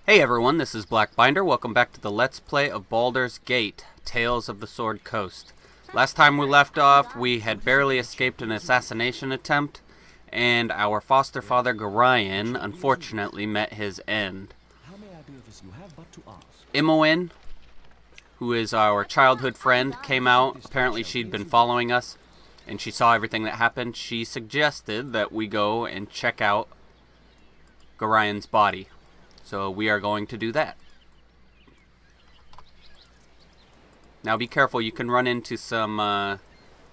Hey everyone, this is Blackbinder. Welcome back to the Let's Play of Baldur's Gate, Tales of the Sword Coast. Last time we left off, we had barely escaped an assassination attempt, and our foster father Gorion unfortunately met his end. Imoen, who is our childhood friend, came out. Apparently she'd been following us, and she saw everything that happened. She suggested that we go and check out Gorion's body. So we are going to do that. Now be careful, you can run into some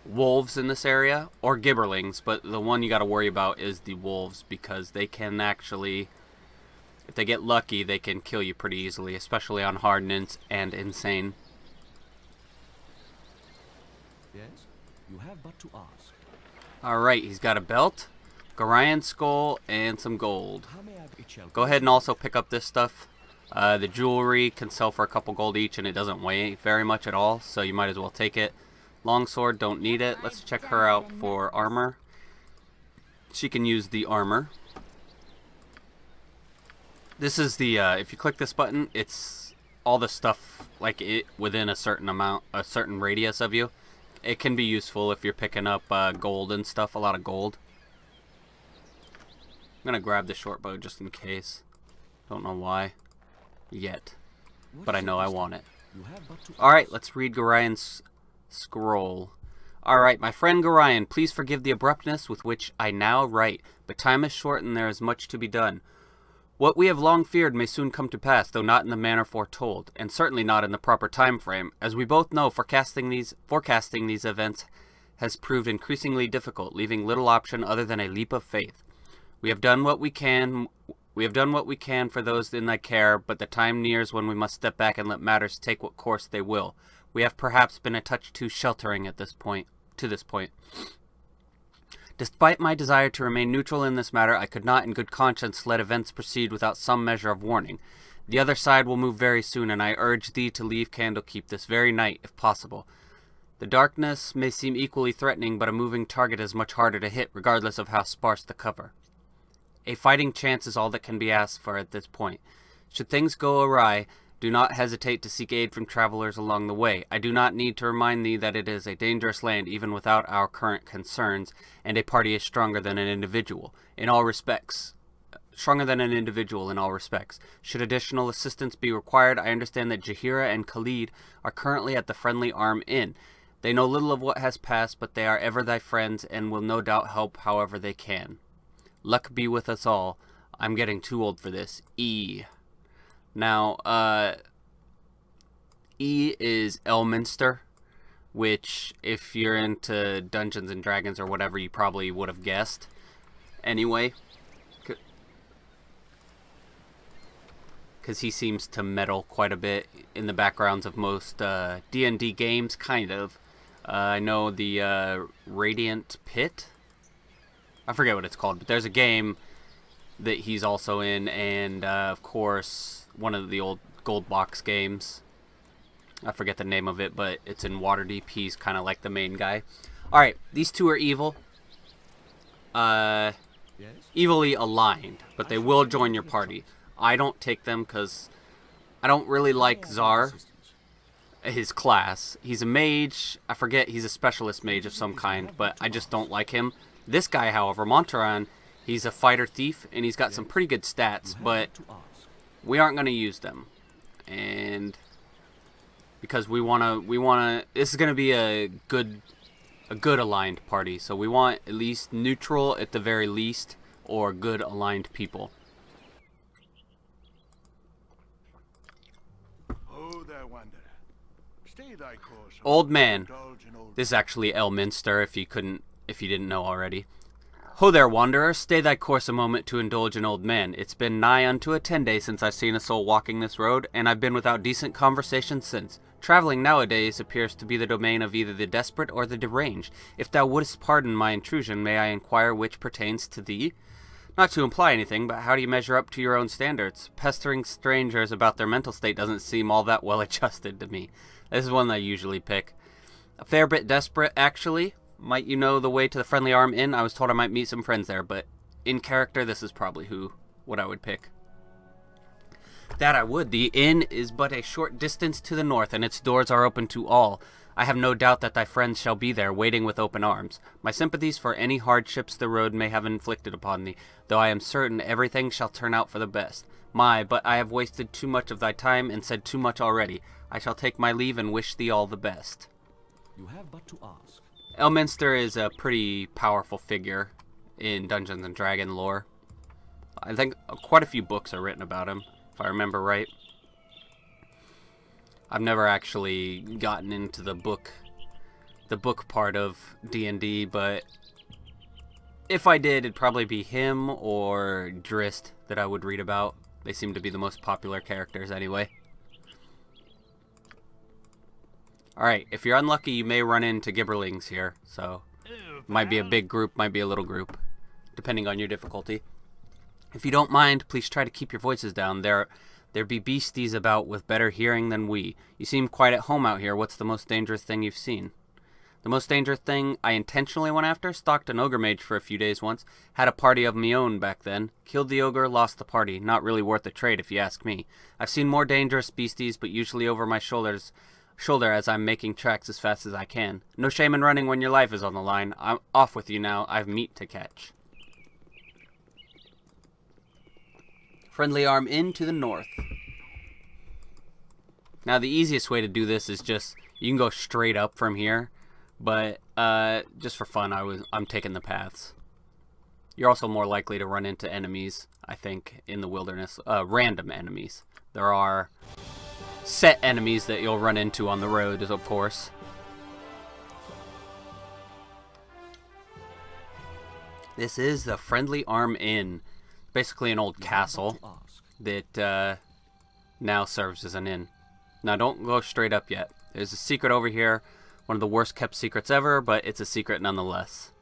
wolves in this area, or gibberlings, but the one you got to worry about is the wolves, because they can actually, if they get lucky, they can kill you pretty easily, especially on hard and insane. Yes, you have but to ask. Alright, he's got a belt, Gorion's skull, and some gold. Go ahead and also pick up this stuff. The jewelry can sell for a couple gold each, and it doesn't weigh very much at all, so you might as well take it. Longsword, don't need it. Let's check her out for armor. She can use the armor. This is the, if you click this button, it's all the stuff, like it within a certain amount, a certain radius of you. It can be useful if you're picking up gold and stuff, a lot of gold. I'm gonna grab the short bow just in case. Don't know why yet, but I know I want it. Alright, let's read Gorion's scroll. Alright, my friend Gorion, please forgive the abruptness with which I now write, but time is short and there is much to be done. What we have long feared may soon come to pass, though not in the manner foretold, and certainly not in the proper time frame. As we both know, forecasting these events has proved increasingly difficult, leaving little option other than a leap of faith. We have done what we can for those in thy care, but the time nears when we must step back and let matters take what course they will. We have perhaps been a touch too sheltering at this point. Despite my desire to remain neutral in this matter, I could not in good conscience let events proceed without some measure of warning. The other side will move very soon, and I urge thee to leave Candlekeep this very night, if possible. The darkness may seem equally threatening, but a moving target is much harder to hit, regardless of how sparse the cover. A fighting chance is all that can be asked for at this point. Should things go awry, do not hesitate to seek aid from travelers along the way. I do not need to remind thee that it is a dangerous land even without our current concerns, and a party is stronger than an individual in all respects. Should additional assistance be required, I understand that Jahira and Khalid are currently at the Friendly Arm Inn. They know little of what has passed, but they are ever thy friends and will no doubt help however they can. Luck be with us all. I'm getting too old for this. E. Now, E is Elminster, which, if you're into Dungeons and Dragons or whatever, you probably would have guessed. Anyway, because he seems to meddle quite a bit in the backgrounds of most D&D games, kind of. I know the Radiant Pit. I forget what it's called, but there's a game that he's also in, and of course, one of the old Gold Box games. I forget the name of it, but it's in Waterdeep. He's kind of like the main guy. Alright, these two are evil. Evilly aligned, but they will join your party. I don't take them because I don't really like Zar, his class. He's a mage. I forget, he's a specialist mage of some kind, but I just don't like him. This guy, however, Montaran, he's a fighter thief, and he's got some pretty good stats, but we aren't going to use them. And because we want to, this is going to be a good aligned party, so we want at least neutral at the very least, or good aligned people. Oh, there, wanderer. Stay thy course. Old man. This is actually Elminster, if you didn't know already. Ho there, wanderer, stay thy course a moment to indulge an old man. It's been nigh unto a 10 days since I've seen a soul walking this road, and I've been without decent conversation since. Traveling nowadays appears to be the domain of either the desperate or the deranged. If thou wouldst pardon my intrusion, may I inquire which pertains to thee? Not to imply anything, but how do you measure up to your own standards? Pestering strangers about their mental state doesn't seem all that well adjusted to me. This is one that I usually pick. A fair bit desperate, actually. Might you know the way to the Friendly Arm Inn? I was told I might meet some friends there, but in character, this is probably what I would pick. That I would. The inn is but a short distance to the north, and its doors are open to all. I have no doubt that thy friends shall be there, waiting with open arms. My sympathies for any hardships the road may have inflicted upon thee, though I am certain everything shall turn out for the best. But I have wasted too much of thy time and said too much already. I shall take my leave and wish thee all the best. You have but to ask. Elminster is a pretty powerful figure in Dungeons and Dragon lore. I think quite a few books are written about him, if I remember right. I've never actually gotten into the book part of D&D, but if I did, it'd probably be him or Drist that I would read about. They seem to be the most popular characters anyway. Alright, if you're unlucky, you may run into Gibberlings here, so might be a big group, might be a little group, depending on your difficulty. If you don't mind, please try to keep your voices down. There be beasties about with better hearing than we. You seem quite at home out here. What's the most dangerous thing you've seen? The most dangerous thing I intentionally went after? Stalked an ogre mage for a few days once. Had a party of me own back then. Killed the ogre, lost the party. Not really worth the trade if you ask me. I've seen more dangerous beasties, but usually over my shoulder as I'm making tracks as fast as I can. No shame in running when your life is on the line. I'm off with you now. I've meat to catch. Friendly arm in to the north. Now the easiest way to do this is just, you can go straight up from here, but just for fun I'm taking the paths. You're also more likely to run into enemies, I think, in the wilderness, random enemies. There are set enemies that you'll run into on the road, of course. This is the Friendly Arm Inn. Basically an old castle that now serves as an inn. Now don't go straight up yet. There's a secret over here. One of the worst kept secrets ever, but it's a secret nonetheless.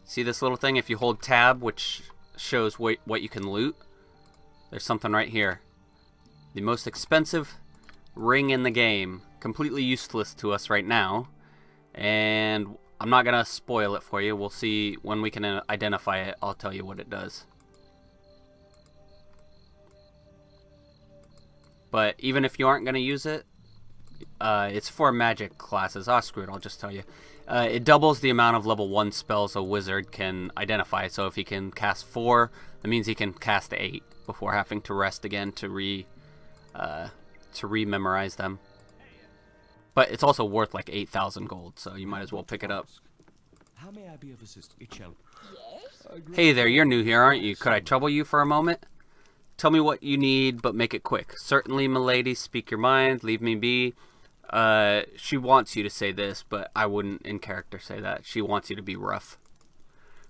See this little thing? If you hold tab, which shows what you can loot, there's something right here. The most expensive ring in the game. Completely useless to us right now. And I'm not going to spoil it for you. We'll see when we can identify it. I'll tell you what it does. But even if you aren't going to use it, it's for magic classes. Screw it, I'll just tell you. It doubles the amount of level 1 spells a wizard can identify. So if he can cast 4, that means he can cast 8 before having to rest again to re-memorize them. But it's also worth like 8,000 gold, so you might as well pick it up. How may I be of assistance? It shall. Hey there, you're new here, aren't you? Could I trouble you for a moment? Tell me what you need, but make it quick. Certainly, milady, speak your mind, leave me be. She wants you to say this, but I wouldn't in character say that. She wants you to be rough.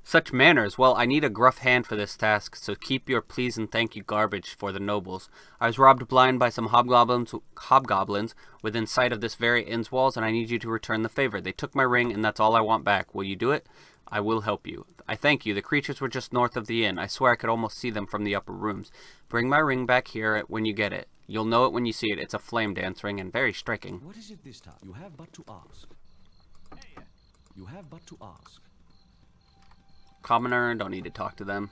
Such manners. Well, I need a gruff hand for this task, so keep your please and thank you garbage for the nobles. I was robbed blind by some hobgoblins within sight of this very inn's walls, and I need you to return the favor. They took my ring, and that's all I want back. Will you do it? I will help you. I thank you. The creatures were just north of the inn. I swear I could almost see them from the upper rooms. Bring my ring back here when you get it. You'll know it when you see it. It's a flame dance ring, and very striking. What is it this time? You have but to ask. You have but to ask. Commoner, don't need to talk to them.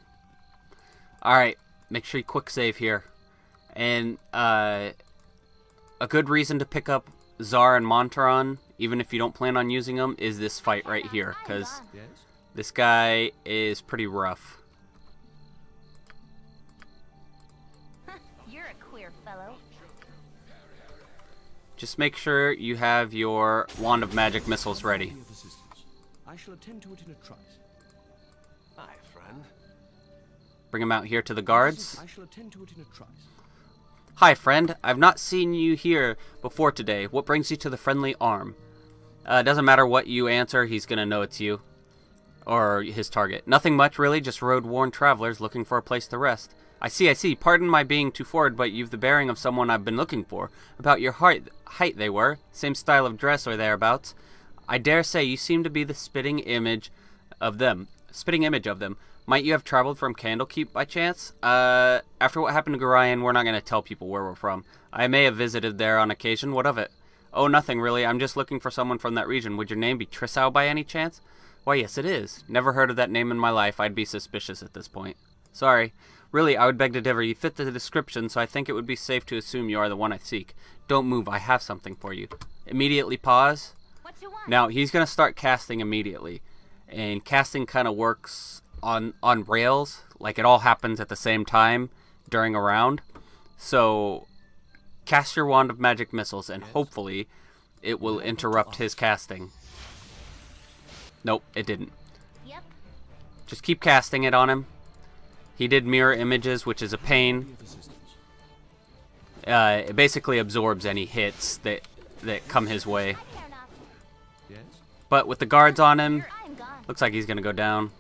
Alright, make sure you quick save here. And a good reason to pick up Zar and Montaron, even if you don't plan on using them, is this fight right here. Because this guy is pretty rough. You're a queer fellow. Just make sure you have your Wand of Magic missiles ready. I shall attend to it in a trice. Aye, friend. Bring him out here to the guards. I shall attend to it in a trice. Hi, friend. I've not seen you here before today. What brings you to the Friendly Arm? Doesn't matter what you answer, he's gonna know it's you. Or his target. Nothing much, really. Just road-worn travelers looking for a place to rest. I see. Pardon my being too forward, but you've the bearing of someone I've been looking for. About your height they were. Same style of dress or thereabouts. I dare say you seem to be the spitting image of them. Might you have traveled from Candlekeep by chance? After what happened to Gorion, we're not going to tell people where we're from. I may have visited there on occasion. What of it? Oh, nothing really. I'm just looking for someone from that region. Would your name be Trissau by any chance? Why, yes, it is. Never heard of that name in my life. I'd be suspicious at this point. Sorry. Really, I would beg to differ. You fit the description, so I think it would be safe to assume you are the one I seek. Don't move. I have something for you. Immediately pause. What you want? Now, he's going to start casting immediately. And casting kind of works on rails. Like, it all happens at the same time during a round. So, cast your Wand of Magic Missiles, and hopefully it will interrupt his casting. Nope, it didn't. Yep. Just keep casting it on him. He did mirror images, which is a pain. It basically absorbs any hits that come his way. I care not. Yes? But with the guards on him, Here, I am gone. looks like he's going to go down.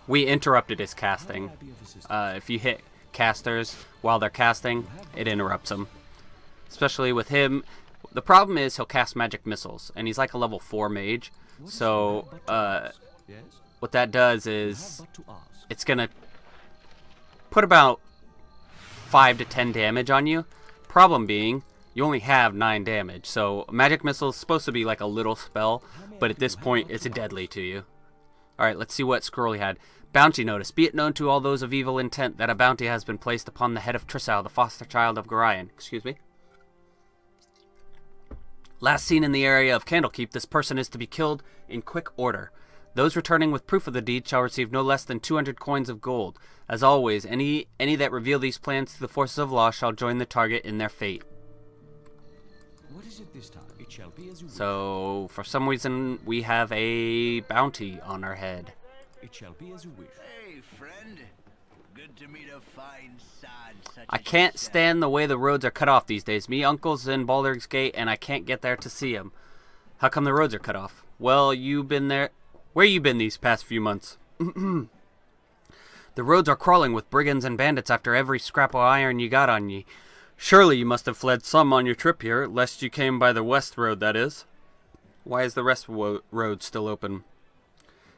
We interrupted his casting. If you hit casters while they're casting, it interrupts them. Especially with him. The problem is he'll cast magic missiles, and he's like a level 4 mage. So, Yes? what that does You is have but to ask. it's going to put about 5 to 10 damage on you. Problem being, you only have 9 damage. So, magic missile is supposed to be like a little spell, but at this point, it's deadly to you. Alright, let's see what scroll he had. Bounty notice. Be it known to all those of evil intent that a bounty has been placed upon the head of Trisal, the foster child of Gorion. Excuse me. Last seen in the area of Candlekeep, this person is to be killed in quick order. Those returning with proof of the deed shall receive no less than 200 coins of gold. As always, any that reveal these plans to the forces of law shall join the target in their fate. What is it this time? It shall be as you wish. So, for some reason, we have a bounty on our head. It shall be as you wish. Hey, friend. Good to meet a fine son such I as can't yourself. stand the way the roads are cut off these days. Me uncle's in Baldur's Gate, and I can't get there to see him. How come the roads are cut off? Well, you been there. Where you been these past few months? The roads are crawling with brigands and bandits after every scrap of iron you got on ye. Surely you must have fled some on your trip here, lest you came by the west road, that is. Why is the rest road still open?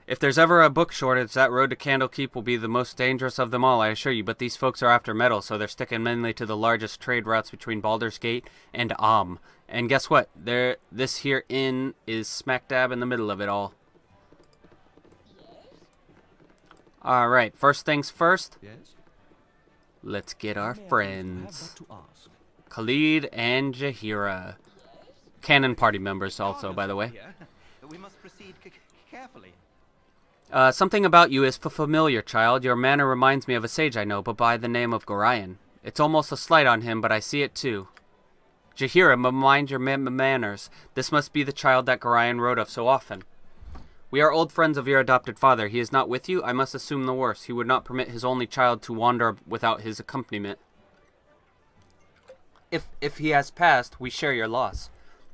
If there's ever a book shortage, that road to Candlekeep will be the most dangerous of them all, I assure you. But these folks are after metal, so they're sticking mainly to the largest trade routes between Baldur's Gate and And guess what? This here inn is smack dab in the middle of it all. Alright, first things first. Yes? Let's get our You have friends. but to ask. Khalid and Jahira. Canon party members also, by the way. We must proceed carefully. Something about you is familiar, child. Your manner reminds me of a sage I know, but by the name of Gorion. It's almost a slight on him, but I see it too. Jahira, mind your manners. This must be the child that Gorion wrote of so often. We are old friends of your adopted father. He is not with you? I must assume the worst. He would not permit his only child to wander without his accompaniment. If he has passed, we share your loss.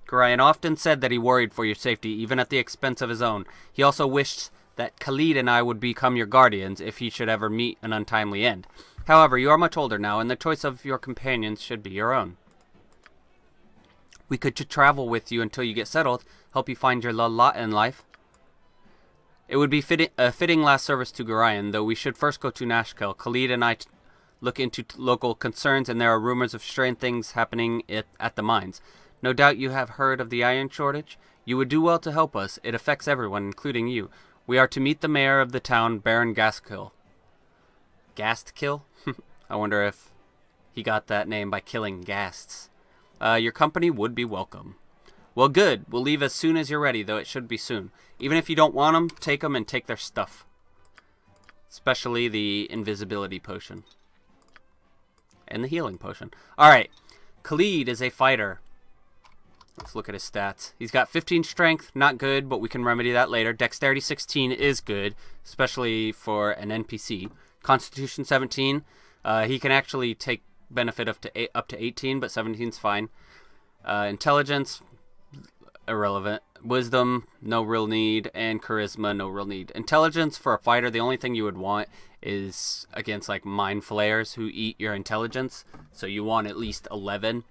Gorion often said that he worried for your safety, even at the expense of his own. He also wished that Khalid and I would become your guardians if he should ever meet an untimely end. However, you are much older now, and the choice of your companions should be your own. We could travel with you until you get settled, help you find your lot in life. It would be a fitting last service to Gorion, though we should first go to Nashkel. Khalid and I look into local concerns, and there are rumors of strange things happening at the mines. No doubt you have heard of the iron shortage. You would do well to help us. It affects everyone, including you. We are to meet the mayor of the town, Baron Gastkill. Gastkill? I wonder if he got that name by killing ghasts. Your company would be welcome. Well, good. We'll leave as soon as you're ready, though it should be soon. Even if you don't want them, take them and take their stuff. Especially the invisibility potion. And the healing potion. Alright. Khalid is a fighter. Let's look at his stats. He's got 15 strength, not good, but we can remedy that later. Dexterity 16 is good, especially for an NPC. Constitution 17. He can actually take benefit up to 18, but 17's fine. Intelligence, irrelevant. Wisdom, no real need. And charisma, no real need. Intelligence for a fighter, the only thing you would want is against like mind flayers who eat your intelligence. So you want at least 11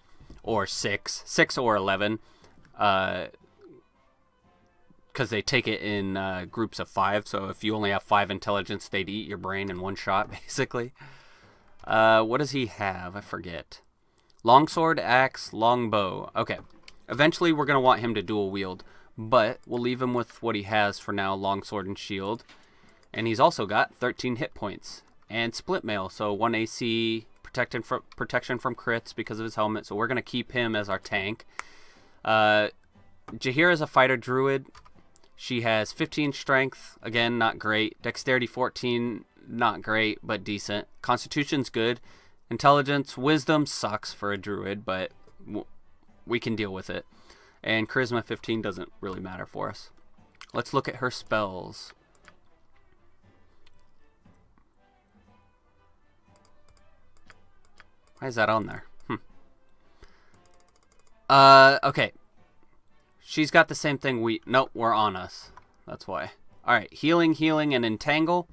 or 6 or 11. Because they take it in groups of 5. So if you only have 5 intelligence, they'd eat your brain in one shot, basically. What does he have? I forget. Longsword, axe, longbow. Okay. Eventually, we're going to want him to dual wield. But we'll leave him with what he has for now, longsword and shield. And he's also got 13 hit points. and split mail. So 1 AC, protection from crits because of his helmet. So we're going to keep him as our tank. Jaheira is a fighter druid. She has 15 strength. Again, not great. Dexterity 14, not great, but decent. Constitution's good. Intelligence, wisdom sucks for a druid, but we can deal with it. And charisma 15 doesn't really matter for us. Let's look at her spells. Why is that on there? Okay. She's got the same thing Nope, we're on us. That's why. Alright, healing, and entangle.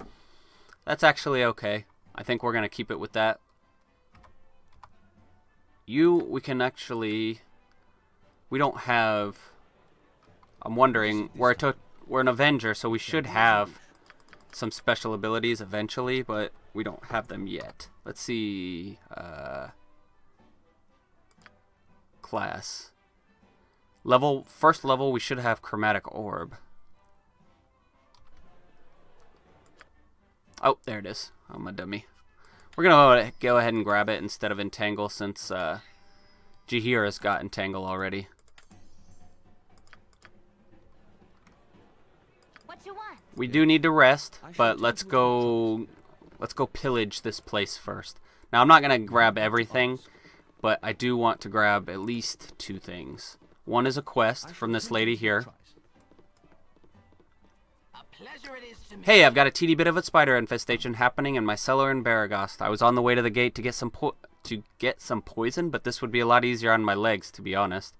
That's actually okay. I think we're going to keep it with that. We can actually... We don't have... I'm wondering, we're an Avenger, so we should have some special abilities eventually, but we don't have them yet. Let's see... class. First level, we should have chromatic orb. Oh, there it is. I'm a dummy. We're gonna go ahead and grab it instead of entangle since Jaheira's got entangle already. What you want? We do need to rest, but let's go pillage this place first. Now I'm not gonna grab everything, but I do want to grab at least 2 things. One is a quest from this lady here. Hey, I've got a teeny bit of a spider infestation happening in my cellar in Beregost. I was on the way to the gate to get some poison, but this would be a lot easier on my legs, to be honest.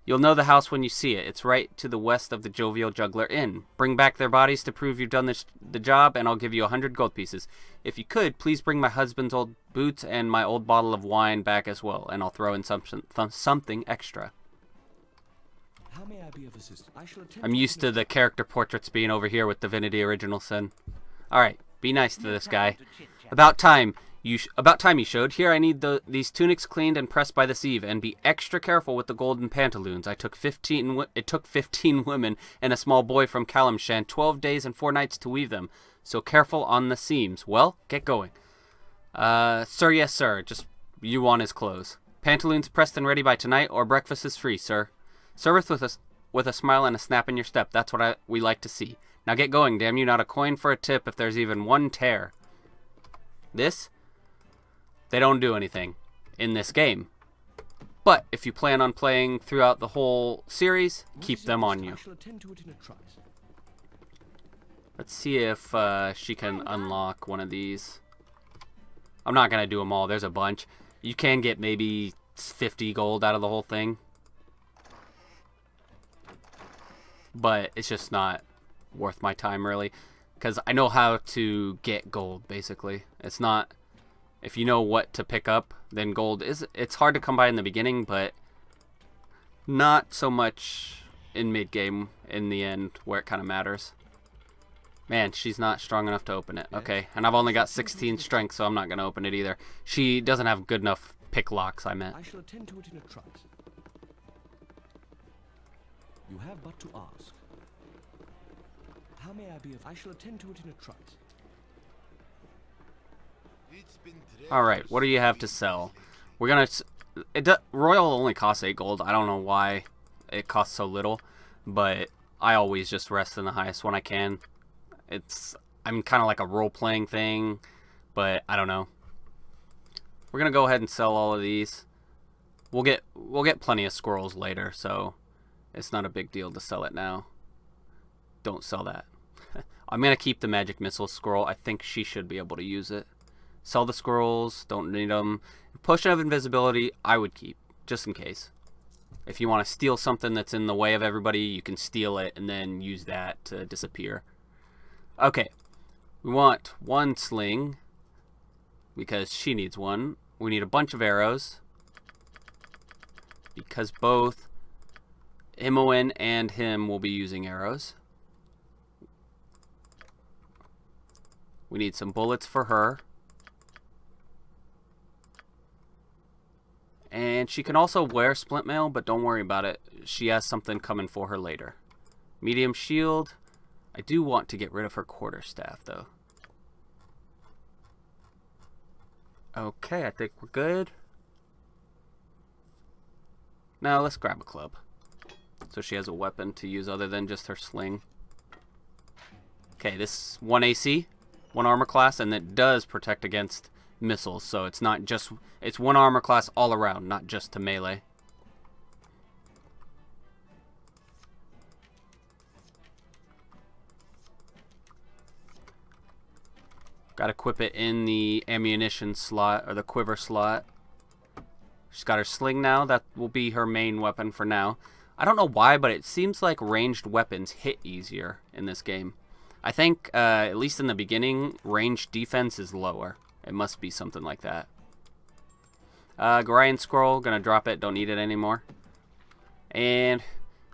You'll know the house when you see it. It's right to the west of the Jovial Juggler Inn. Bring back their bodies to prove you've done the job, and I'll give you 100 gold pieces. If you could, please bring my husband's old boots and my old bottle of wine back as well, and I'll throw in something extra. How may I be of assistance? I'm used to the character portraits being over here with Divinity Original Sin. Alright, be nice to this guy. About time you showed. Here, I need these tunics cleaned and pressed by this eve, and be extra careful with the golden pantaloons. It took 15 women and a small boy from Kalimshan 12 days and 4 nights to weave them, so careful on the seams. Well, get going. Sir, yes, sir. Just you want his clothes. Pantaloons pressed and ready by tonight, or breakfast is free, sir. Service with a smile and a snap in your step. That's what we like to see. Now get going, damn you, not a coin for a tip if there's even one tear. They don't do anything in this game. But if you plan on playing throughout the whole series, keep them on you. Let's see if she can unlock one of these. I'm not going to do them all. There's a bunch. You can get maybe 50 gold out of the whole thing. But it's just not worth my time, really. Because I know how to get gold, basically. It's not... If you know what to pick up, then gold is... It's hard to come by in the beginning, but... Not so much in mid-game, in the end, where it kind of matters. Man, she's not strong enough to open it. Okay, and I've only got 16 strength, so I'm not going to open it either. She doesn't have good enough pick locks, I meant. I shall attend to it in a trice. You have but to ask. How may I be of... I shall attend to it in a trice. Alright, what do you have to sell? We're gonna... Royal only costs 8 gold. I don't know why it costs so little, but I always just rest in the highest one I can. I'm kind of like a role-playing thing, but I don't know. We're gonna go ahead and sell all of these. We'll get plenty of squirrels later, so it's not a big deal to sell it now. Don't sell that. I'm gonna keep the magic missile squirrel. I think she should be able to use it. Sell the squirrels. Don't need them. Potion of invisibility, I would keep, just in case. If you want to steal something that's in the way of everybody, you can steal it and then use that to disappear. Okay. We want 1 sling, because she needs 1. We need a bunch of arrows, because both Imoen and him will be using arrows. We need some bullets for her. And she can also wear splint mail, but don't worry about it. She has something coming for her later. Medium shield. I do want to get rid of her quarterstaff, though. Okay, I think we're good. Now let's grab a club. So she has a weapon to use other than just her sling. Okay, this 1 AC, 1 armor class, and it does protect against missiles. So it's not just, it's 1 armor class all around, not just to melee. Gotta equip it in the ammunition slot, or the quiver slot. She's got her sling now. That will be her main weapon for now. I don't know why, but it seems like ranged weapons hit easier in this game. I think, at least in the beginning, ranged defense is lower. It must be something like that. Gorion scroll, gonna drop it, don't need it anymore. And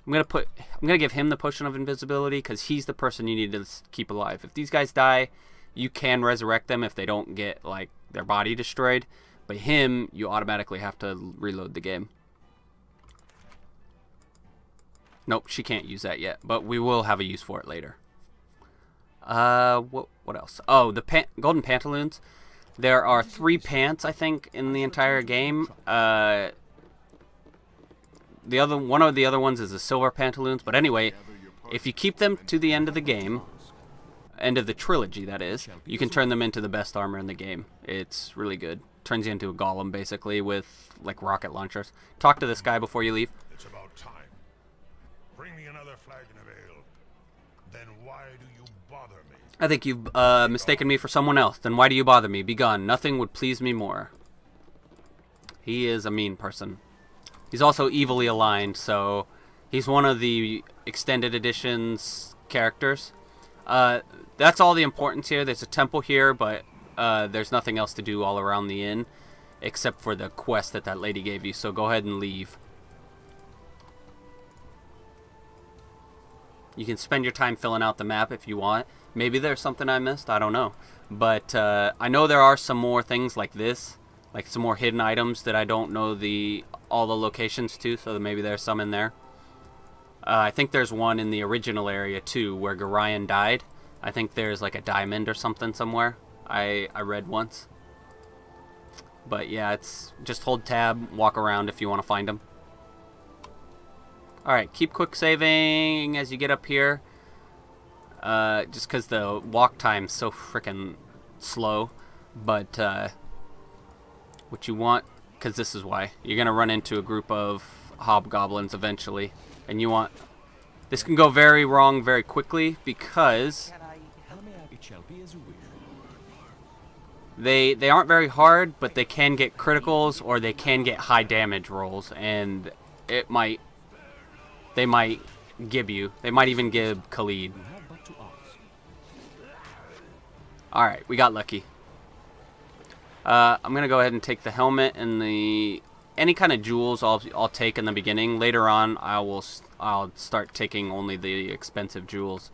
I'm gonna give him the potion of invisibility because he's the person you need to keep alive. If these guys die, you can resurrect them if they don't get like their body destroyed. But him, you automatically have to reload the game. Nope, she can't use that yet, but we will have a use for it later. What else? Oh, the golden pantaloons. There are 3 pants, I think, in the entire game. One of the other ones is the silver pantaloons. But anyway, if you keep them to the end of the game, end of the trilogy, that is, you can turn them into the best armor in the game. It's really good. Turns you into a golem, basically, with like rocket launchers. Talk to this guy before you leave. It's about time. Bring me another flagon of ale. Then why do you bother me? I think you've mistaken me for someone else. Then why do you bother me? Begone. Nothing would please me more. He is a mean person. He's also evilly aligned, so he's one of the extended editions characters. That's all the importance here. There's a temple here, but there's nothing else to do all around the inn except for the quest that lady gave you, so go ahead and leave. You can spend your time filling out the map if you want. Maybe there's something I missed, I don't know. But I know there are some more things like this, like some more hidden items that I don't know all the locations to, so maybe there's some in there. I think there's one in the original area too, where Gorion died. I think there's like a diamond or something somewhere. I read once. But yeah, it's just hold tab, walk around if you want to find them. Alright, keep quick saving as you get up here. Just because the walk time's so freaking slow. But what you want, because this is why, you're going to run into a group of hobgoblins eventually. And you want... This can go very wrong very quickly because... They aren't very hard, but they can get criticals or they can get high damage rolls, and they might gib you. They might even gib Khalid. Alright, we got lucky. I'm gonna go ahead and take the helmet and any kind of jewels I'll take in the beginning. Later on I'll start taking only the expensive jewels.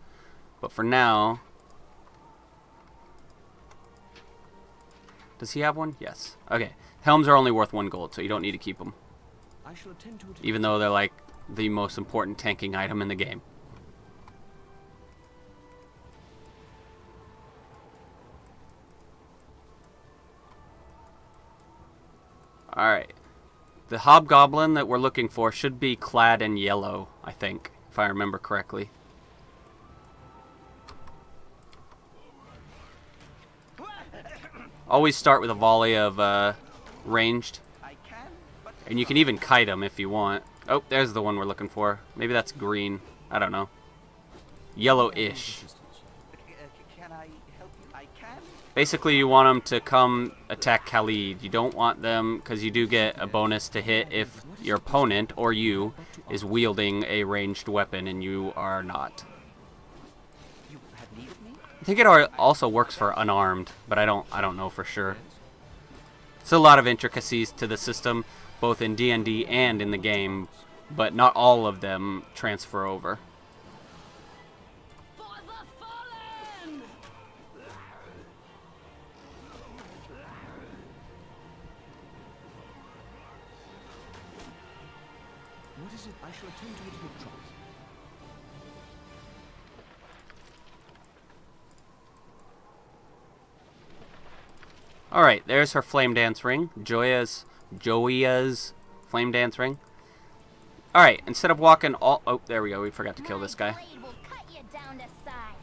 But for now, does he have one? Yes. Okay. Helms are only worth 1 gold, so you don't need to keep them. Even though they're like the most important tanking item in the game. Alright. The hobgoblin that we're looking for should be clad in yellow, I think, if I remember correctly. Always start with a volley of ranged. And you can even kite them if you want. Oh, there's the one we're looking for. Maybe that's green. I don't know. Yellow-ish. Basically, you want them to come attack Khalid. You don't want them, because you do get a bonus to hit if your opponent, or you, is wielding a ranged weapon and you are not. I think it also works for unarmed, but I don't know for sure. It's a lot of intricacies to the system, both in D&D and in the game, but not all of them transfer over. What is it? I shall attend to it in a trice. Alright, there's her flame dance ring. Joia's flame dance ring. Alright, instead of walking all... Oh, there we go. We forgot to kill this guy. blade will cut you down to size.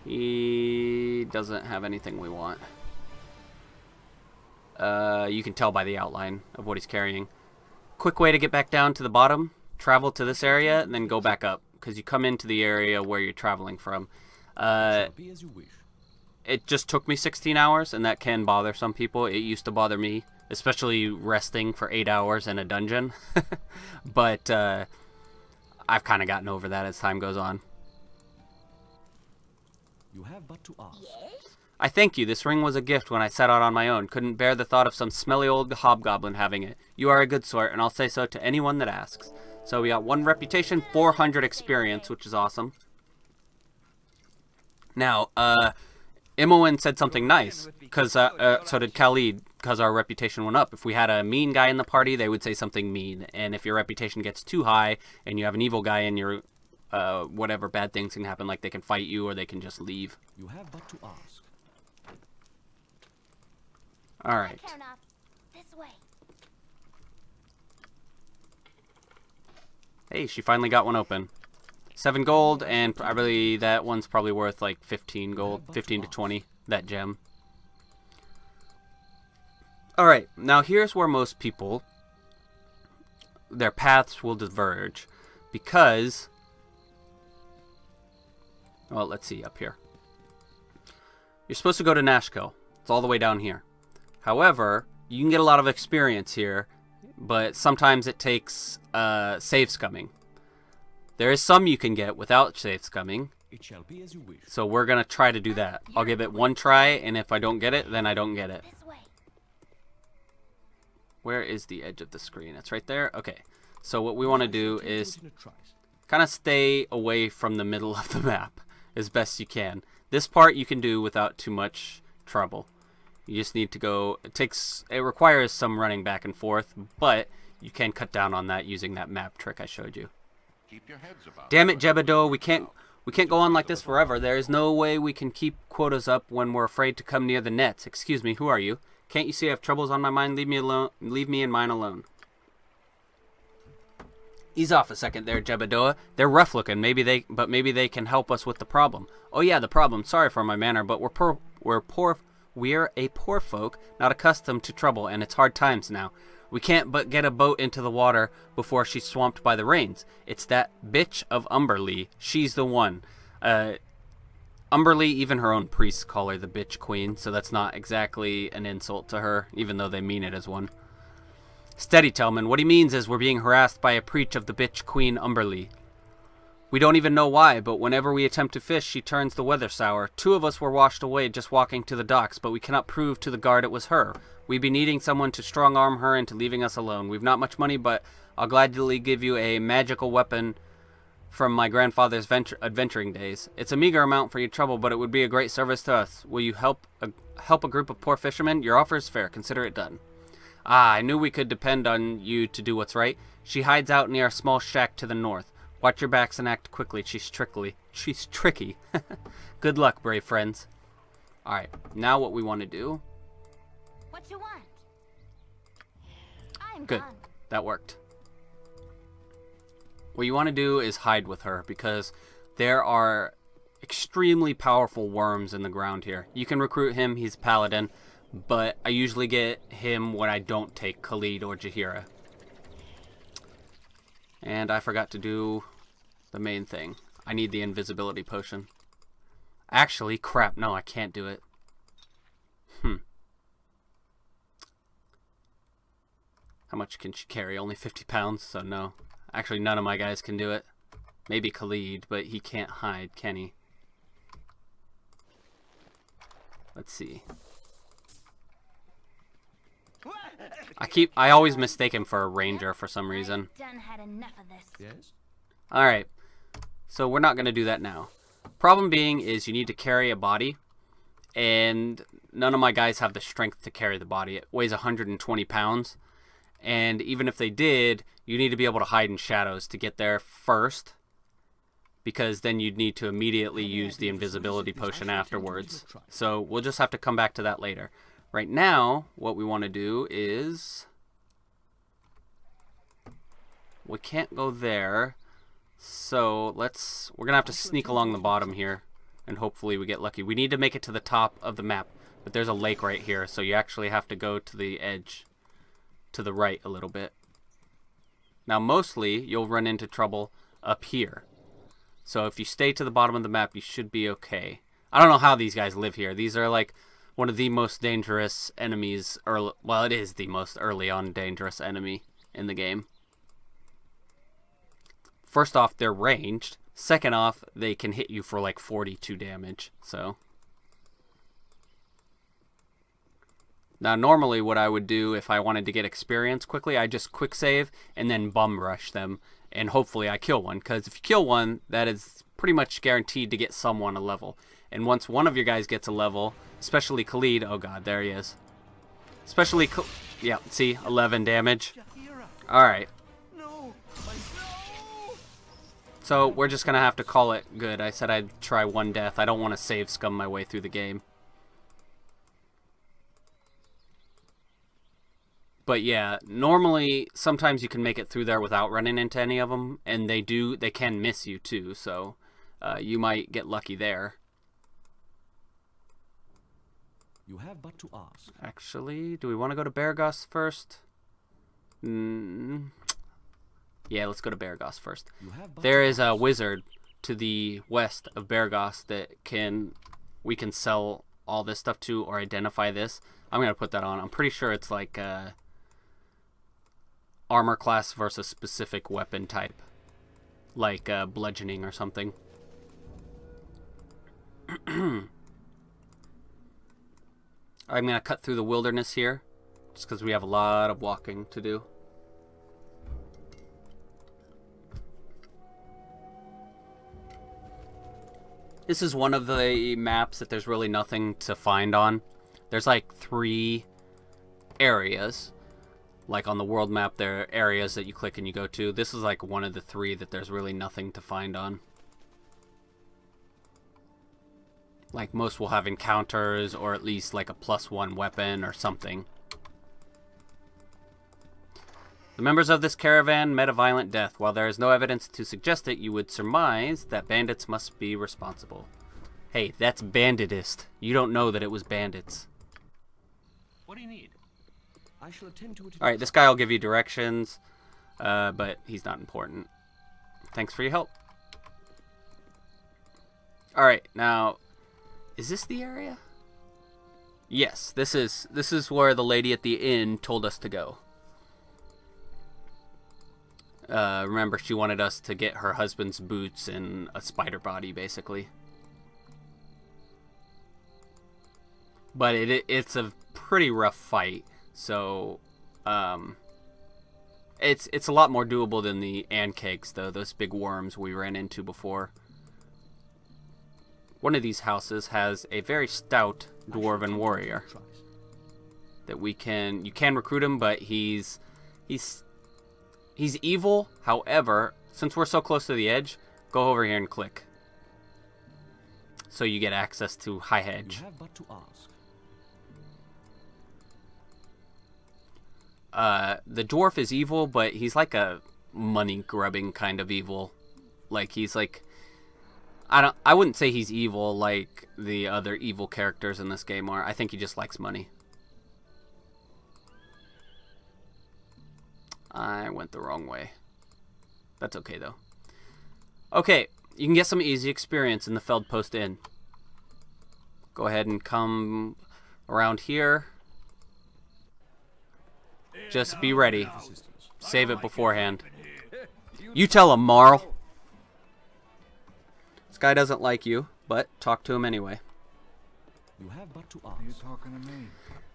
He doesn't have anything we want. You can tell by the outline of what he's carrying. Quick way to get back down to the bottom. Travel to this area and then go back up. Because you come into the area where you're traveling from. Be as you wish. It just took me 16 hours, and that can bother some people. It used to bother me, especially resting for 8 hours in a dungeon. But I've kind of gotten over that as time goes on. You have but to ask. I thank you. This ring was a gift when I set out on my own. Couldn't bear the thought of some smelly old hobgoblin having it. You are a good sort, and I'll say so to anyone that asks. So we got 1 reputation, 400 experience, which is awesome. Now, Imoen said something nice, because so did Khalid, because our reputation went up. If we had a mean guy in the party, they would say something mean. And if your reputation gets too high, and you have an evil guy in your, whatever bad things can happen, like they can fight you, or they can just leave. You have but to ask. Alright. Turn off. This way. Hey, she finally got one open. 7 gold, and probably that one's probably worth like 15 gold, 15 to 20, that gem. Alright, now here's where most people, their paths will diverge, because, well, let's see, up here. You're supposed to go to Nashkel. It's all the way down here. However, you can get a lot of experience here, but sometimes it takes save scumming. There is some you can get without save scumming, It shall be as you wish. so we're going to try to do that. I'll give it 1 try, and if I don't get it, then I don't get it. This way. Where is the edge of the screen? It's right there? Okay. So what we want to do is Alternate tries. kind of stay away from the middle of the map as best you can. This part you can do without too much trouble. You just need to go... It requires some running back and forth, but you can cut down on that using that map trick I showed you. Keep your heads about Damn it, Jebediah, we can't go on like this forever. There is no way we can keep quotas up when we're afraid to come near the nets. Excuse me, who are you? Can't you see I have troubles on my mind? Leave me alone. Leave me and mine alone. Ease off a second there, Jebediah. They're rough looking. Maybe they can help us with the problem. Oh yeah, the problem. Sorry for my manner, but we're a poor folk, not accustomed to trouble, and it's hard times now. We can't but get a boat into the water before she's swamped by the rains. It's that bitch of Umberlee. She's the one. Umberlee, even her own priests call her the bitch queen, so that's not exactly an insult to her, even though they mean it as one. Steady, Tellman. What he means is we're being harassed by a preach of the bitch queen Umberlee. We don't even know why, but whenever we attempt to fish, she turns the weather sour. 2 of us were washed away just walking to the docks, but we cannot prove to the guard it was her. We'd be needing someone to strong-arm her into leaving us alone. We've not much money, but I'll gladly give you a magical weapon from my grandfather's adventuring days. It's a meager amount for your trouble, but it would be a great service to us. Will you help a group of poor fishermen? Your offer is fair. Consider it done. Ah, I knew we could depend on you to do what's right. She hides out near a small shack to the north. Watch your backs and act quickly. She's tricky. Good luck, brave friends. Alright, now what we want to do... What you want? I'm Good. gone. That worked. What you want to do is hide with her, because there are extremely powerful worms in the ground here. You can recruit him. He's a paladin. But I usually get him when I don't take Khalid or Jaheira. And I forgot to do the main thing. I need the invisibility potion. Actually, crap, no, I can't do it. How much can she carry? Only 50 pounds, so no. Actually, none of my guys can do it. Maybe Khalid, but he can't hide, can he? Let's see. I always mistake him for a ranger for some reason. Done had enough of this. Yes? Alright, so we're not going to do that now. Problem being is you need to carry a body, and none of my guys have the strength to carry the body. It weighs 120 pounds, and even if they did, you need to be able to hide in shadows to get there first, because then you'd need to immediately use the invisibility potion afterwards. So we'll just have to come back to that later. Right now, what we want to do is... we can't go there. So we're going to have to sneak along the bottom here. And hopefully we get lucky. We need to make it to the top of the map. But there's a lake right here. So you actually have to go to the edge. To the right a little bit. Now mostly you'll run into trouble up here. So if you stay to the bottom of the map, you should be okay. I don't know how these guys live here. These are like one of the most dangerous enemies. Well, it is the most early on dangerous enemy in the game. First off, they're ranged. Second off, they can hit you for like 42 damage. So now normally what I would do if I wanted to get experience quickly, I just quick save and then bum rush them. And hopefully I kill one. Because if you kill one, that is pretty much guaranteed to get someone a level. And once one of your guys gets a level, especially Khalid, oh god, there he is. Especially, yeah, see, 11 damage. Alright. So we're just going to have to call it good. I said I'd try one death. I don't want to save scum my way through the game. But yeah, normally, sometimes you can make it through there without running into any of them. And they can miss you too, so you might get lucky there. You have but to ask. Actually, do we want to go to Beregost first? Yeah, let's go to Beregost first. There is a wizard to the west of Beregost that we can sell all this stuff to or identify this. I'm going to put that on. I'm pretty sure it's like armor class versus specific weapon type. Like bludgeoning or something. I'm going to cut through the wilderness here. Just because we have a lot of walking to do. This is one of the maps that there's really nothing to find on. There's like 3 areas. Like on the world map, there are areas that you click and you go to. This is like one of the 3 that there's really nothing to find on. Like most will have encounters or at least like a +1 weapon or something. The members of this caravan met a violent death. While there is no evidence to suggest it, you would surmise that bandits must be responsible. Hey, that's banditist. You don't know that it was bandits. What do you need? I shall attend to it. Alright, this guy will give you directions, but he's not important. Thanks for your help. Alright, now, is this the area? Yes, this is where the lady at the inn told us to go. Remember, she wanted us to get her husband's boots and a spider body, basically. But it's a pretty rough fight, so it's a lot more doable than the ankegs, though. Those big worms we ran into before. One of these houses has a very stout dwarven warrior that you can recruit him, but he's evil. However, since we're so close to the edge, go over here and click. So you get access to High Hedge. You have but to ask. The dwarf is evil, but he's like a money-grubbing kind of evil. Like, he's like... I wouldn't say he's evil like the other evil characters in this game are. I think he just likes money. I went the wrong way. That's okay, though. Okay, you can get some easy experience in the Feldpost Inn. Go ahead and come around here. Just be ready. Save it beforehand. You tell him, Marl. This guy doesn't like you, but talk to him anyway. You have but to ask. Are you talking to me?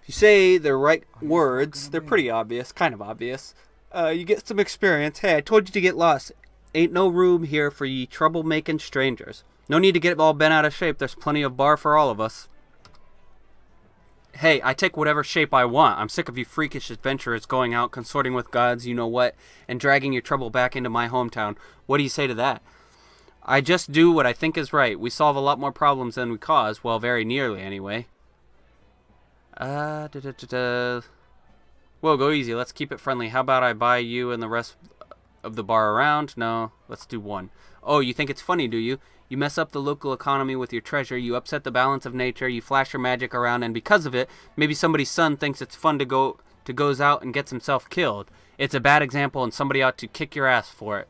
If you say the right words, they're pretty obvious, kind of obvious. You get some experience. Hey, I told you to get lost. Ain't no room here for ye trouble-making strangers. No need to get all bent out of shape. There's plenty of bar for all of us. Hey, I take whatever shape I want. I'm sick of you freakish adventurers going out, consorting with gods, you-know-what, and dragging your trouble back into my hometown. What do you say to that? I just do what I think is right. We solve a lot more problems than we cause. Well, very nearly, anyway. Whoa, go easy. Let's keep it friendly. How about I buy you and the rest of the bar around? No, let's do one. Oh, you think it's funny, do you? You mess up the local economy with your treasure, you upset the balance of nature, you flash your magic around, and because of it, maybe somebody's son thinks it's fun to goes out and gets himself killed. It's a bad example, and somebody ought to kick your ass for it.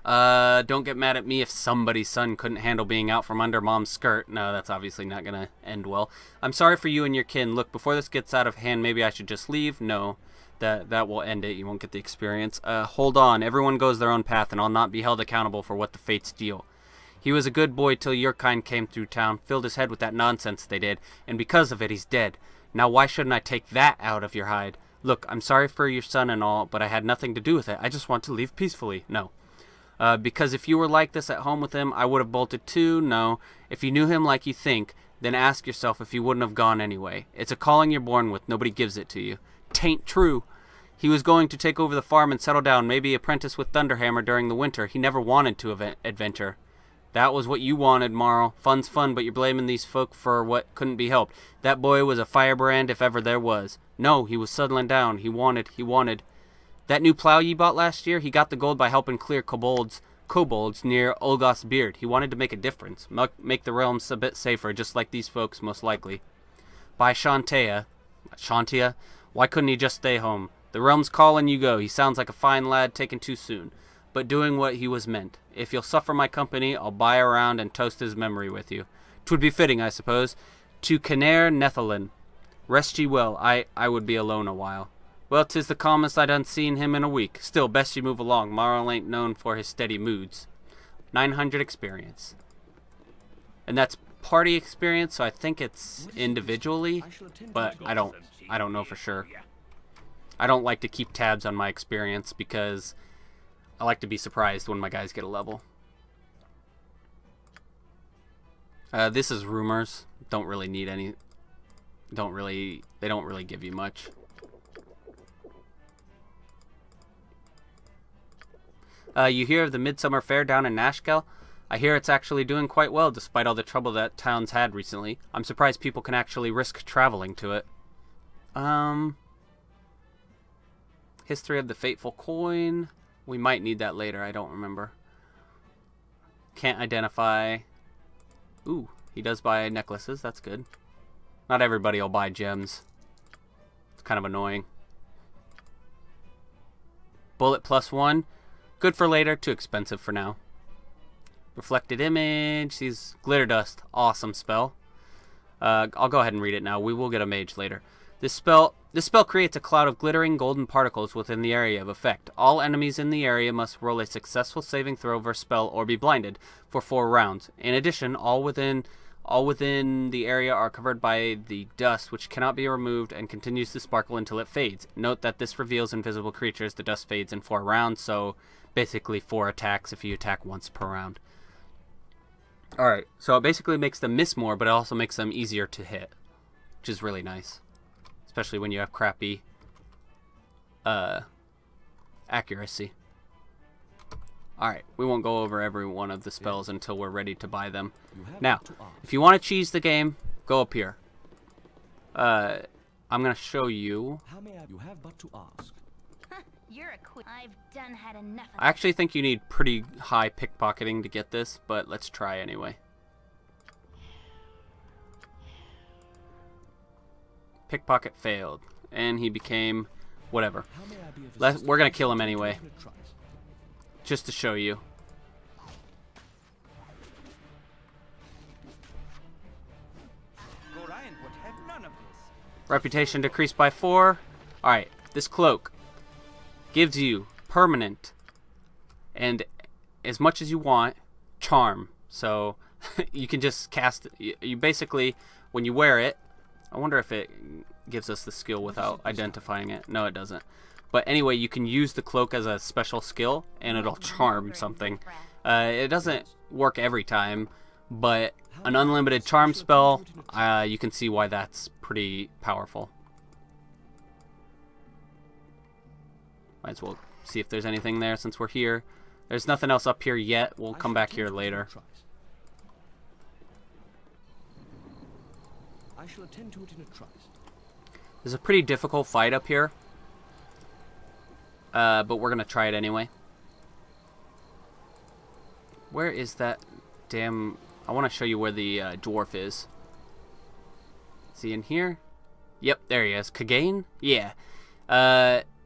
Don't get mad at me if somebody's son couldn't handle being out from under mom's skirt. No, that's obviously not gonna end well. I'm sorry for you and your kin. Look, before this gets out of hand, maybe I should just leave. No, that will end it. You won't get the experience. Hold on. Everyone goes their own path, and I'll not be held accountable for what the fates deal. He was a good boy till your kind came through town, filled his head with that nonsense they did, and because of it, he's dead. Now why shouldn't I take that out of your hide? Look, I'm sorry for your son and all, but I had nothing to do with it. I just want to leave peacefully. No. Because if you were like this at home with him, I would have bolted too. No. If you knew him like you think, then ask yourself if you wouldn't have gone anyway. It's a calling you're born with. Nobody gives it to you. 'Tain't true. He was going to take over the farm and settle down, maybe apprentice with Thunderhammer during the winter. He never wanted to adventure. That was what you wanted, Marl. Fun's fun, but you're blaming these folk for what couldn't be helped. That boy was a firebrand if ever there was. No, he was settling down. He wanted. That new plow ye bought last year, he got the gold by helping clear kobolds near Olgoth's beard. He wanted to make a difference, make the realms a bit safer, just like these folks, most likely. By Shantia, why couldn't he just stay home? The realm's calling, you go. He sounds like a fine lad taken too soon, but doing what he was meant. If you'll suffer my company, I'll buy around and toast his memory with you. 'Twould be fitting, I suppose. To Caner Nethelin. Rest ye well. I would be alone a while. Well, 'tis the calmest I done seen him in a week. Still, best you move along. Marl ain't known for his steady moods. 900 experience. And that's party experience, so I think it's individually, but I don't know for sure. I don't like to keep tabs on my experience because I like to be surprised when my guys get a level. This is rumors. Don't really need any. They don't really give you much. You hear of the Midsummer Fair down in Nashkel? I hear it's actually doing quite well despite all the trouble that town's had recently. I'm surprised people can actually risk traveling to it. History of the Fateful Coin. We might need that later. I don't remember. Can't identify. Ooh, he does buy necklaces. That's good. Not everybody will buy gems. It's kind of annoying. Bullet +1. Good for later. Too expensive for now. Reflected image. Sees glitter dust. Awesome spell. I'll go ahead and read it now. We will get a mage later. This spell creates a cloud of glittering golden particles within the area of effect. All enemies in the area must roll a successful saving throw versus spell or be blinded for 4 rounds. In addition, all within the area are covered by the dust, which cannot be removed and continues to sparkle until it fades. Note that this reveals invisible creatures. The dust fades in 4 rounds, so basically 4 attacks if you attack once per round. Alright, so it basically makes them miss more, but it also makes them easier to hit, which is really nice. Especially when you have crappy accuracy. Alright, we won't go over every one of the spells until we're ready to buy them. Now, if you want to cheese the game, go up here. I'm going to show you. How may you have but to ask? You're a queen. I've done had enough of I actually think you need pretty high pickpocketing to get this, but let's try anyway. Pickpocket failed, and he became whatever. We're gonna kill him anyway, just to show you. Gorion would have none of this. Reputation decreased by 4. Alright, this cloak gives you permanent and as much as you want charm. So you can just cast it. You basically, when you wear it, I wonder if it gives us the skill without identifying it. No, it doesn't. But anyway, you can use the cloak as a special skill, and it'll charm something. It doesn't work every time, but an unlimited charm spell, you can see why that's pretty powerful. Might as well see if there's anything there since we're here. There's nothing else up here yet. We'll come back here later. I shall attend to it in a trice. There's a pretty difficult fight up here. But we're going to try it anyway. Where is that damn... I want to show you where the dwarf is. Is he in here? Yep, there he is. Kagain? Yeah.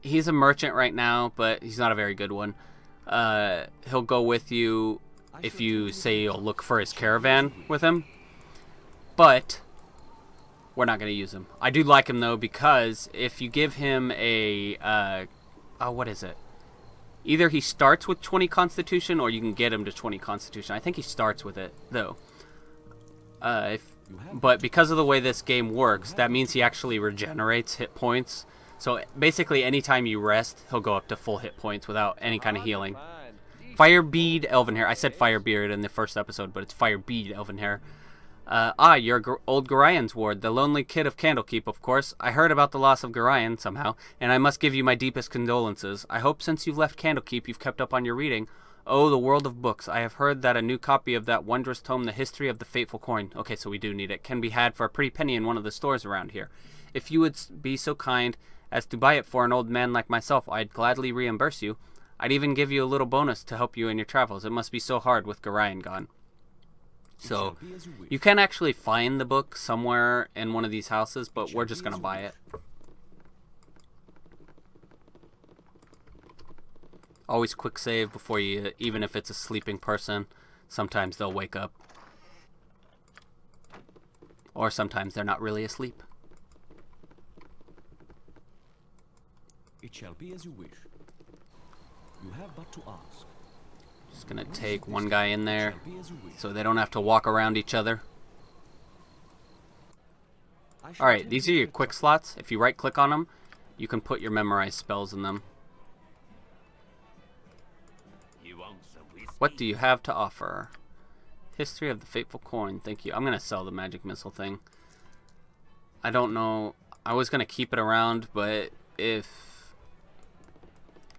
He's a merchant right now, but he's not a very good one. He'll go with you if you say you'll look for his caravan with him. But we're not going to use him. I do like him, though, because if you give him a... what is it? Either he starts with 20 Constitution, or you can get him to 20 Constitution. I think he starts with it, though. But because of the way this game works, that means he actually regenerates hit points. So basically, anytime you rest, he'll go up to full hit points without any kind of healing. Firebeard Elvenhair. I said Firebeard in the first episode, but it's Firebeard Elvenhair. You're old Gorion's ward, the lonely kid of Candlekeep, of course. I heard about the loss of Gorion somehow, and I must give you my deepest condolences. I hope since you've left Candlekeep you've kept up on your reading. Oh, the world of books. I have heard that a new copy of that wondrous tome, The History of the Fateful Coin, okay, so we do need it, can be had for a pretty penny in one of the stores around here. If you would be so kind as to buy it for an old man like myself, I'd gladly reimburse you. I'd even give you a little bonus to help you in your travels. It must be so hard with Gorion gone. So, you can actually find the book somewhere in one of these houses, but we're just going to buy it. Always quick save before you, even if it's a sleeping person, sometimes they'll wake up. Or sometimes they're not really asleep. It shall be as you wish. You have but to ask. Just gonna take one guy in there so they don't have to walk around each other. Alright, these are your quick slots. If you right click on them, you can put your memorized spells in them. What do you have to offer? History of the Fateful Coin. Thank you. I'm gonna sell the magic missile thing. I don't know. I was gonna keep it around, but I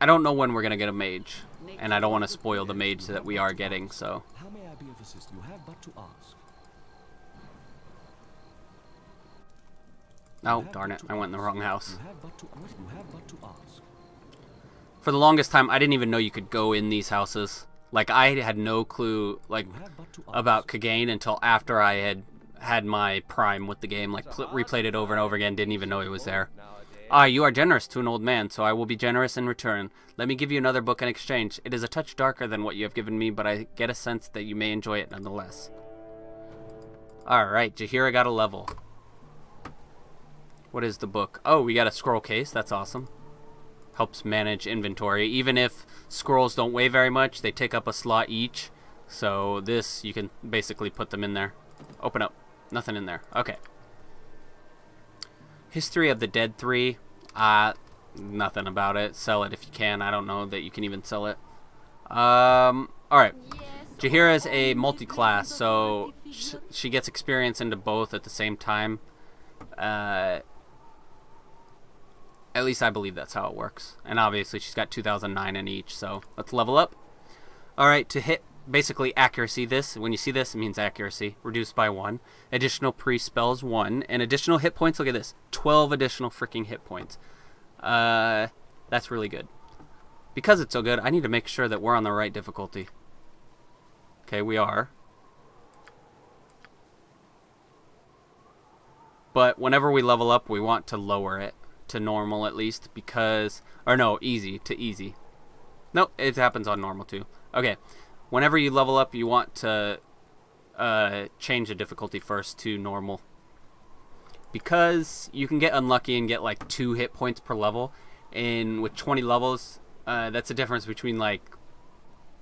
don't know when we're gonna get a mage, and I don't want to spoil the mage that we are getting. So. How may I be of assistance? You have but to ask. Oh, darn it. I went in the wrong house. You have but to ask. For the longest time, I didn't even know you could go in these houses. Like, I had no clue, like, about Kagain until after I had my prime with the game. Like, replayed it over and over again, didn't even know he was there. You are generous to an old man, so I will be generous in return. Let me give you another book in exchange. It is a touch darker than what you have given me, but I get a sense that you may enjoy it nonetheless. Alright, Jaheira got a level. What is the book? Oh, we got a scroll case. That's awesome. Helps manage inventory. Even if scrolls don't weigh very much, they take up a slot each. So this, you can basically put them in there. Open up. Nothing in there. Okay. History of the Dead 3. Nothing about it. Sell it if you can. I don't know that you can even sell it. Alright. Jaheira is a multi-class, so she gets experience into both at the same time. At least I believe that's how it works. And obviously she's got 2009 in each, so let's level up. Alright, to hit basically accuracy, when you see this, it means accuracy. Reduced by 1. Additional pre-spells 1. And additional hit points, look at this. 12 additional freaking hit points. That's really good. Because it's so good, I need to make sure that we're on the right difficulty. Okay, we are. But whenever we level up, we want to lower it to normal at least, because, or no, easy to easy. Nope, it happens on normal too. Okay, whenever you level up, you want to change the difficulty first to normal, because you can get unlucky and get like 2 hit points per level, and with 20 levels, that's the difference between like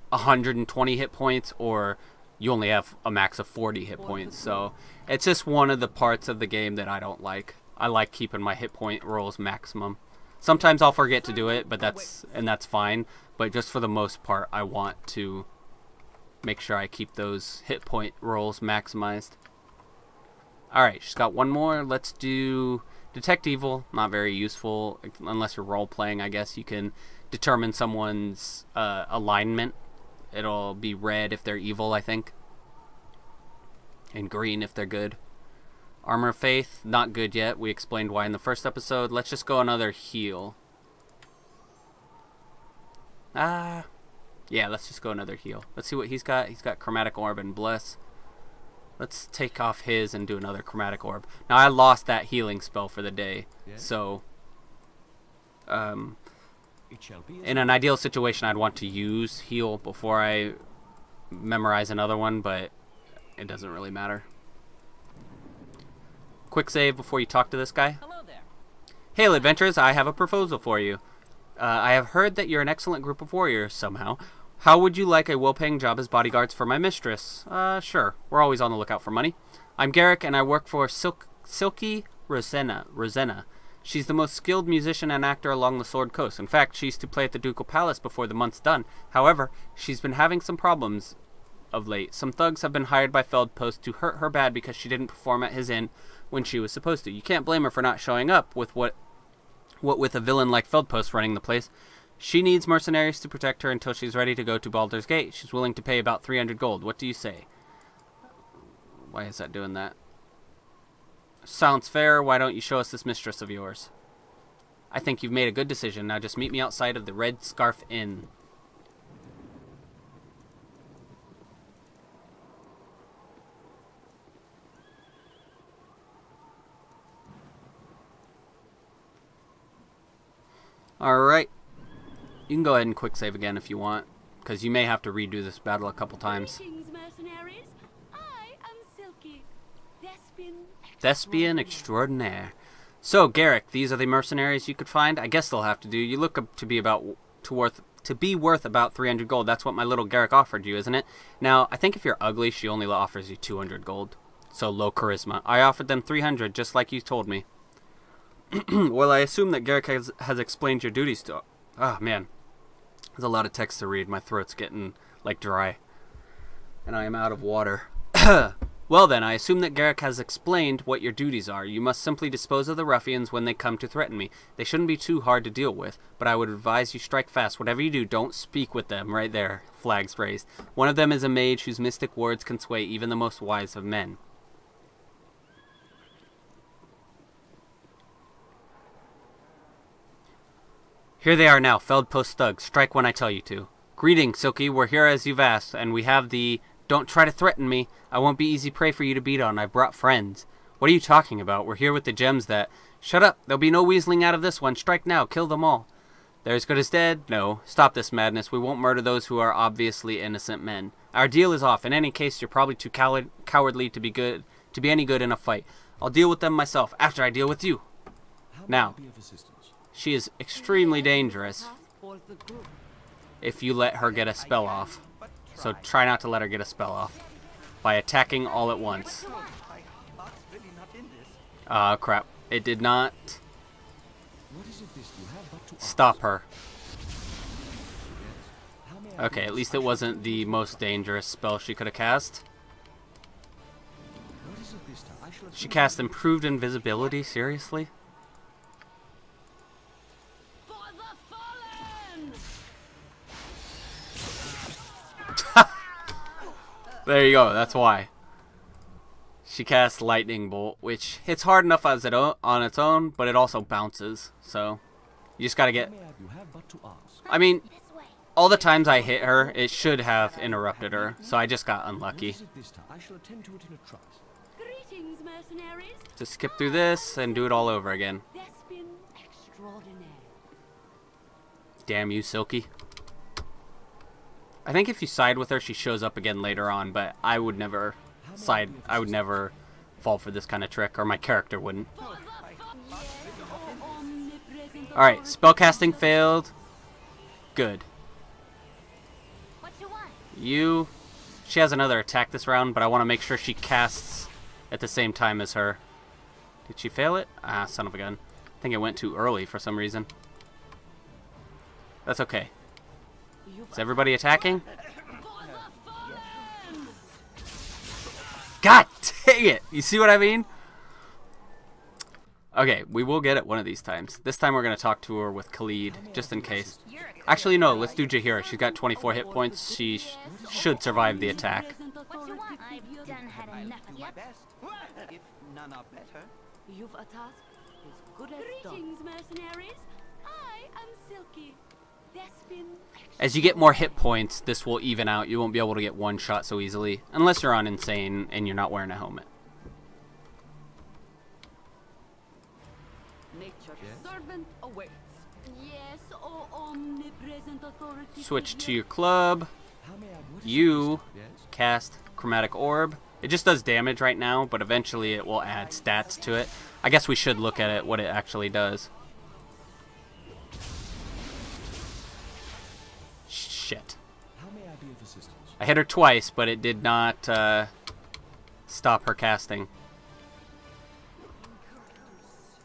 120 hit points or you only have a max of 40 hit points. So it's just one of the parts of the game that I don't like. I like keeping my hit point rolls maximum. Sometimes I'll forget to do it, but that's fine. But just for the most part, I want to make sure I keep those hit point rolls maximized. Alright, she's got one more. Let's do Detect Evil. Not very useful unless you're role-playing, I guess. You can determine someone's alignment. It'll be red if they're evil, I think. And green if they're good. Armor of Faith, not good yet. We explained why in the first episode. Let's just go another heal. Yeah, let's just go another heal. Let's see what he's got. He's got Chromatic Orb and Bless. Let's take off his and do another Chromatic Orb. Now, I lost that healing spell for the day. So, in an ideal situation, I'd want to use heal before I memorize another one, but it doesn't really matter. Quick save before you talk to this guy. Hello there. Hail, adventurers, I have a proposal for you. I have heard that you're an excellent group of warriors somehow. How would you like a well-paying job as bodyguards for my mistress? Sure. We're always on the lookout for money. I'm Garrick, and I work for Silke Rosenna. She's the most skilled musician and actor along the Sword Coast. In fact, she used to play at the Ducal Palace before the month's done. However, she's been having some problems of late. Some thugs have been hired by Feldpost to hurt her bad because she didn't perform at his inn when she was supposed to. You can't blame her for not showing up with what with a villain like Feldpost running the place. She needs mercenaries to protect her until she's ready to go to Baldur's Gate. She's willing to pay about 300 gold. What do you say? Why is that doing that? Sounds fair. Why don't you show us this mistress of yours? I think you've made a good decision. Now just meet me outside of the Red Scarf Inn. Alright. You can go ahead and quick save again if you want, because you may have to redo this battle a couple times. Greetings, mercenaries. I am Silke, Thespian extraordinaire. So, Garrick, these are the mercenaries you could find? I guess they'll have to do. You look up to be worth about 300 gold. That's what my little Garrick offered you, isn't it? Now, I think if you're ugly, she only offers you 200 gold. So low charisma. I offered them 300, just like you told me. Well, I assume that Garrick has explained your duties to... Oh, man. There's a lot of text to read. My throat's getting, like, dry. And I am out of water. Well, then, I assume that Garrick has explained what your duties are. You must simply dispose of the ruffians when they come to threaten me. They shouldn't be too hard to deal with, but I would advise you strike fast. Whatever you do, don't speak with them. Right there. Flags raised. One of them is a mage whose mystic words can sway even the most wise of men. Here they are now, Feldpost thugs. Strike when I tell you to. Greetings, Silke. We're here as you've asked, and we have the... Don't try to threaten me. I won't be easy prey for you to beat on. I brought friends. What are you talking about? We're here with the gems that... Shut up. There'll be no weaseling out of this one. Strike now. Kill them all. They're as good as dead? No. Stop this madness. We won't murder those who are obviously innocent men. Our deal is off. In any case, you're probably too cowardly to be any good in a fight. I'll deal with them myself after I deal with you. Now... She is extremely dangerous if you let her get a spell off. So try not to let her get a spell off by attacking all at once. Crap. It did not stop her. Okay, at least it wasn't the most dangerous spell she could have cast. She cast Improved Invisibility? Seriously? There you go, that's why. She casts Lightning Bolt, which hits hard enough on its own, but it also bounces. So, you just gotta get... I mean, all the times I hit her, it should have interrupted her, so I just got unlucky. Just skip through this and do it all over again. Damn you, Silke. I think if you side with her, she shows up again later on, but I would never side. I would never fall for this kind of trick, or my character wouldn't. Alright, spellcasting failed. Good. She has another attack this round, but I want to make sure she casts at the same time as her. Did she fail it? Ah, son of a gun. I think it went too early for some reason. That's okay. Is everybody attacking? God dang it! You see what I mean? Okay, we will get it one of these times. This time we're going to talk to her with Khalid, just in case. Actually, no, let's do Jahira. She's got 24 hit points. She should survive the attack. done had I'll enough of do my that. best. If none are better. You've a task as good as Greetings, mercenaries. I am Silke. Despin. As you get more hit points, this will even out. You won't be able to get one shot so easily, unless you're on insane and you're not wearing a helmet. Nature's servant awaits. Yes, O omnipresent authority. Switch to your club. How may I? What is You Yes. cast Chromatic Orb. It just does damage right now, but eventually it will add stats to it. I guess we should look at it, what it actually does. Shit. How may I be of assistance? I hit her twice, but it did not stop her casting.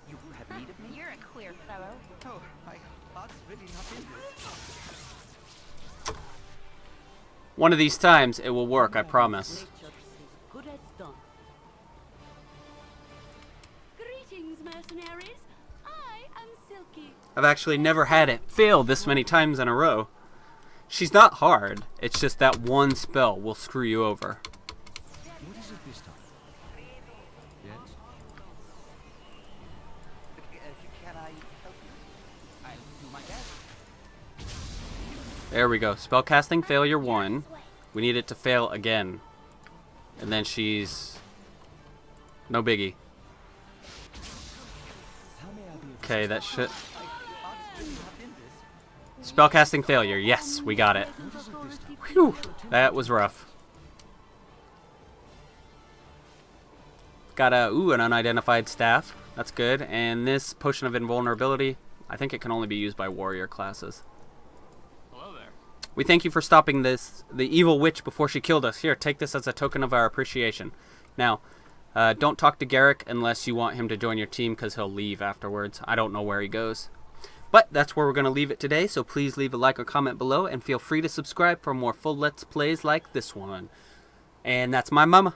You have need of me? You're a queer fellow. Oh, my heart's really not in this. One of these times it will work, I promise. Nature's as good as done. Greetings, mercenaries. I am Silke. I've actually never had it fail this many times in a row. She's not hard. It's just that one spell will screw you over. What is it this time? Yes. Can I help you? I'll do my best. There we go. Spellcasting failure 1. We need it to fail again. And then she's... no biggie. How may I be of Okay, that should... My heart's really not in this. Spellcasting failure. Yes, we got it. Whew, that was rough. Got an unidentified staff. That's good. And this potion of invulnerability, I think it can only be used by warrior classes. Hello there. We thank you for stopping the evil witch before she killed us. Here, take this as a token of our appreciation. Now, don't talk to Garrick unless you want him to join your team, because he'll leave afterwards. I don't know where he goes. But that's where we're going to leave it today, so please leave a like or comment below, and feel free to subscribe for more full Let's Plays like this one. And that's my mama.